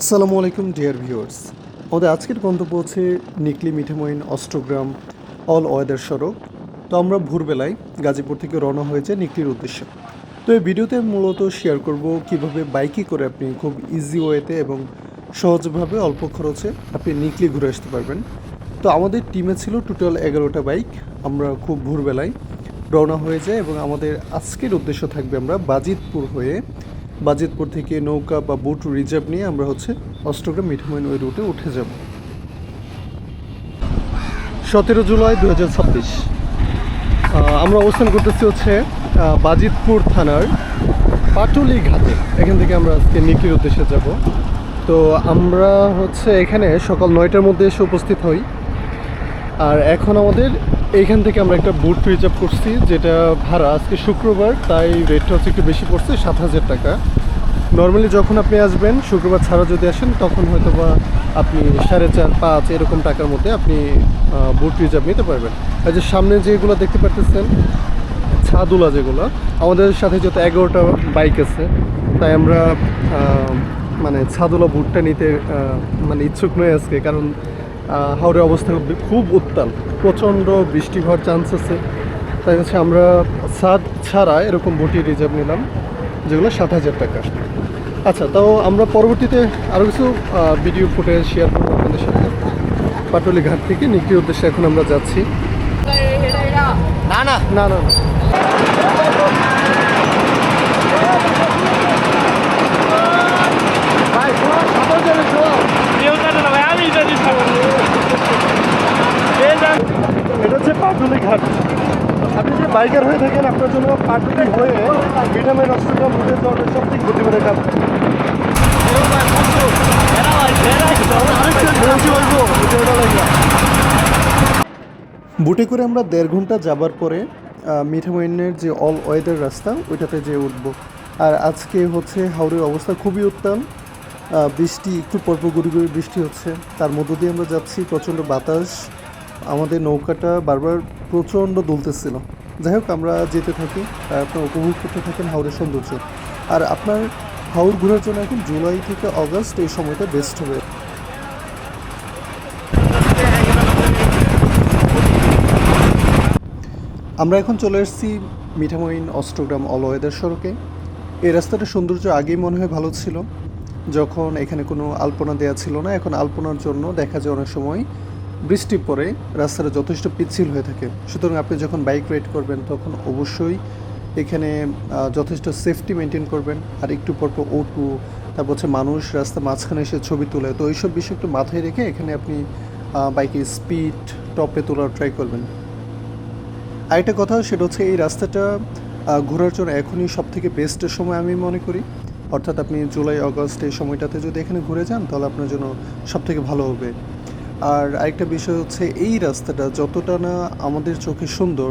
আসসালামু আলাইকুম dear viewers. আমাদের আজকের গন্তব্য হচ্ছে নিকলি মিঠামইন অষ্টগ্রাম অল ওয়েদার সড়ক। তো আমরা ভোরবেলায় গাজীপুর থেকে রওনা হয়েছে নিকলির উদ্দেশ্যে। তো এই ভিডিওতে মূলত শেয়ার করব কিভাবে বাইকে করে আপনি খুব ইজি ওয়েতে এবং সহজভাবে অল্প খরচে আপনি নিকলি ঘুরে আসতে পারবেন। তো আমাদের টিমে ছিল টোটাল 11টা বাইক। আমরা খুব ভোরবেলায় রওনা হয়ে যাই এবং আমাদের আজকের উদ্দেশ্য থাকবে আমরা বাজিতপুর থেকে নৌকা বা বোট রিজার্ভ নিয়ে আমরা অষ্টগ্রাম মিঠামইন ওই রুটে উঠে যাব। 17 জুলাই 2026 আমরা অবস্থান করতেছি বাজিতপুর থানার পাটুলি ঘাটে। এখান থেকে আমরা আজকে নিকলির উদ্দেশ্যে যাব। তো আমরা এখানে সকাল 9টার মধ্যে এসে উপস্থিত হই। আর এখন আমাদের এইখান থেকে আমরা একটা বুট রিজার্ভ করছি, যেটা ভাড়া আজকে শুক্রবার, তাই রেটটা একটু বেশি পড়ছে, 7,000 টাকা। নর্মালি যখন আপনি আসবেন শুক্রবার ছাড়া যদি আসেন তখন হয়তো বা আপনি 4.5-5 এরকম টাকার মধ্যে আপনি বুট রিজার্ভ নিতে পারবেন। আর যে সামনে যেগুলো দেখতে পারতেছেন ছাদুলা, যেগুলো আমাদের সাথে যত 11টা বাইক আছে, তাই আমরা মানে ছাদুলা বুটটা নিতে ইচ্ছুক নই আজকে, কারণ হাওড়ের অবস্থা খুব উত্তাল, প্রচণ্ড বৃষ্টি হওয়ার চান্স আছে। তাই আমরা ছাদ ছাড়া এরকম বুটি রিজার্ভ নিলাম, যেগুলো 7,000 টাকা। আচ্ছা, তাও আমরা পরবর্তীতে আরও কিছু ভিডিও ফুটেজ শেয়ার করবো আপনাদের সাথে। পাটুলি ঘাট থেকে নিকলির উদ্দেশ্যে এখন আমরা যাচ্ছি। না না না না এটা হচ্ছে পাটুলি ঘাট। আপনি যে বাইকার হয়ে থাকেন, আপনার জন্য পাটুলি হয়ে মিঠামইন অষ্টগ্রাম রুটে যাওয়াটা সবথেকে বুদ্ধিমানের কাজ। বুটে করে আমরা 1.5 ঘন্টা যাবার পরে মিঠামইনের যে অল ওয়েদার রাস্তা, ওইটাতে যেয়ে উঠবো। আর আজকে হাওড়ের অবস্থা খুবই উত্তাল, বৃষ্টি একটু পরপর গুড়ি গুড়ি বৃষ্টি হচ্ছে, তার মধ্য দিয়ে আমরা যাচ্ছি। প্রচণ্ড বাতাস, আমাদের নৌকাটা বারবার প্রচণ্ড দুলতেছিল। যাই হোক, আমরা যেতে থাকি আর আপনার উপভোগ করতে থাকেন হাওড়ের সৌন্দর্য। আর আপনার হাওড় ঘোরার জন্য এখন জুলাই থেকে অগাস্ট এই সময়টা বেস্ট হবে। আমরা এখন চলে এসেছি মিঠামইন অষ্টগ্রাম অল ওয়েদার সড়কে। এই রাস্তাটার সৌন্দর্য আগেই মনে হয় ভালো ছিল, যখন এখানে কোনো আলপনা দেওয়া ছিল না। এখন আলপনার জন্য দেখা যায় অনেক সময় বৃষ্টি পড়ে রাস্তাটা যথেষ্ট পিচ্ছিল হয়ে থাকে। সুতরাং আপনি যখন বাইক রাইড করবেন তখন অবশ্যই এখানে যথেষ্ট সেফটি মেনটেন করবেন। আর একটু পরপর অটো, তারপর মানুষ রাস্তা মাঝখানে এসে ছবি তোলে, তো এইসব বিষয় একটু মাথায় রেখে এখানে আপনি বাইকের স্পিড টপে তোলার ট্রাই করবেন। আরেকটা কথা, সেটা এই রাস্তাটা ঘোরার জন্য এখনই সবথেকে বেস্ট সময় আমি মনে করি। অর্থাৎ আপনি জুলাই আগস্ট এই সময়টাতে যদি এখানে ঘুরে যান তাহলে আপনার জন্য সবথেকে ভালো হবে। আর আরেকটা বিষয় এই রাস্তাটা যতটা না আমাদের চোখে সুন্দর,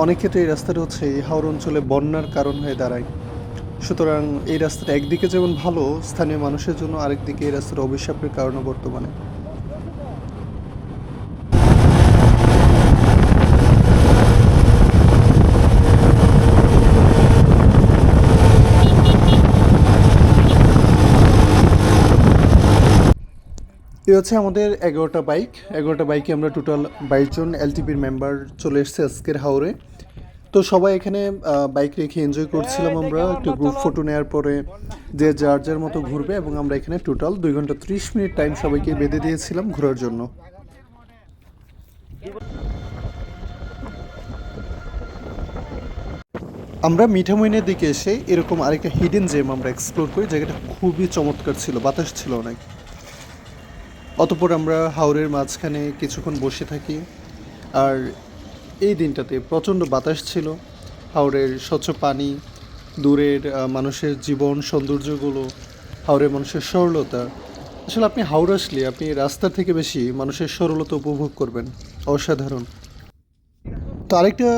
অনেক ক্ষেত্রে এই রাস্তাটা এই হাওড় অঞ্চলে বন্যার কারণ হয়ে দাঁড়ায়। সুতরাং এই রাস্তাটা একদিকে যেমন ভালো স্থানীয় মানুষের জন্য, আরেকদিকে এই রাস্তার অভিশাপের কারণে বর্তমানে। এই আমাদের 11টা বাইক। 11টা বাইকে আমরা টোটাল 22 জন এলটিপির মেম্বার চলে এসেছে আজকের হাওড়ে। তো সবাই এখানে বাইক রেখে এনজয় করছিলাম। আমরা একটু গ্রুপ ফটো নেওয়ার পরে যে যার যার মতো ঘুরবে, এবং আমরা এখানে টোটাল 2 ঘন্টা 30 মিনিট টাইম সবাইকে বেঁধে দিয়েছিলাম ঘোরার জন্য। আমরা মিঠামইনের দিকে এসে এরকম আরেকটা হিডেন জেম আমরা এক্সপ্লোর করি। জায়গাটা খুবই চমৎকার ছিল, বাতাস ছিল অনেক। অতঃপর আমরা হাওরের মাঝখানে কিছুক্ষণ বসে থাকি। আর এই দিনটাতে প্রচণ্ড বাতাস ছিল, হাওরের স্বচ্ছ পানি, দূরের মানুষের জীবন সৌন্দর্যগুলো, হাওরের মানুষের সরলতা। আসলে আপনি হাওড় আসলে আপনি রাস্তা থেকে বেশি মানুষের সরলতা উপভোগ করবেন, অসাধারণ। তো আরেকটা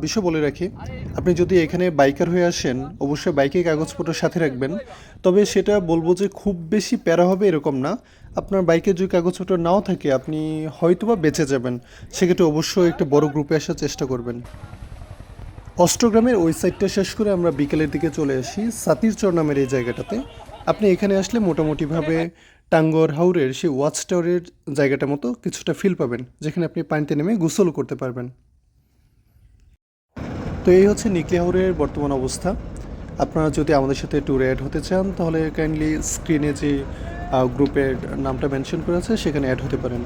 বিষয় বলে রাখি, আপনি যদি এখানে বাইকার হয়ে আসেন অবশ্যই বাইকের কাগজপত্র সাথে রাখবেন। তবে সেটা বলবো যে খুব বেশি প্যারা হবে এরকম না। আপনার বাইকের যদি কাগজপত্র নাও থাকে আপনি হয়তোবা বেঁচে যাবেন, সেক্ষেত্রে অবশ্যই একটা বড় গ্রুপে আসার চেষ্টা করবেন। অষ্টগ্রামের ওই সাইডটা শেষ করে আমরা বিকেলের দিকে চলে আসি সাতিরচর নামের এই জায়গাটাতে। আপনি এখানে আসলে মোটামুটিভাবে টাঙ্গর হাওরের সেই ওয়াচ টাওয়ারের জায়গাটা মতো কিছুটা ফিল পাবেন, যেখানে আপনি পানিতে নেমে গোসলও করতে পারবেন। তো এই হচ্ছে নিকলি হাওরের বর্তমান অবস্থা। আপনারা যদি আমাদের সাথে ট্যুরে অ্যাড হতে চান তাহলে কাইন্ডলি স্ক্রিনে যে গ্রুপের নামটা মেনশন করা আছে সেখানে অ্যাড হতে পারেন।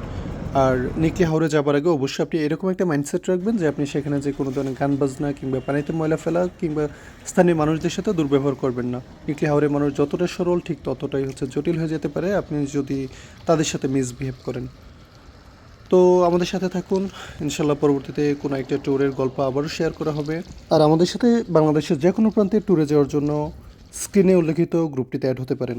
আর নিকলি হাওরে যাবার আগে অবশ্যই আপনি এরকম একটা মাইন্ডসেট রাখবেন যে আপনি সেখানে যে কোনো ধরনের গান বাজনা কিংবা পানিতে ময়লা ফেলা কিংবা স্থানীয় মানুষদের সাথে দুর্ব্যবহার করবেন না। নিকলি হাওরের মানুষ যতটা সরল ঠিক ততটাই হচ্ছে জটিল হয়ে যেতে পারে আপনি যদি তাদের সাথে মিসবিহেভ করেন। তো আমাদের সাথে থাকুন, ইনশাল্লাহ পরবর্তীতে কোনো একটা ট্যুরের গল্প আবারও শেয়ার করা হবে। আর আমাদের সাথে বাংলাদেশের যে কোনো প্রান্তে ট্যুরে যাওয়ার জন্য স্ক্রিনে উল্লেখিত গ্রুপটিতে অ্যাড হতে পারেন।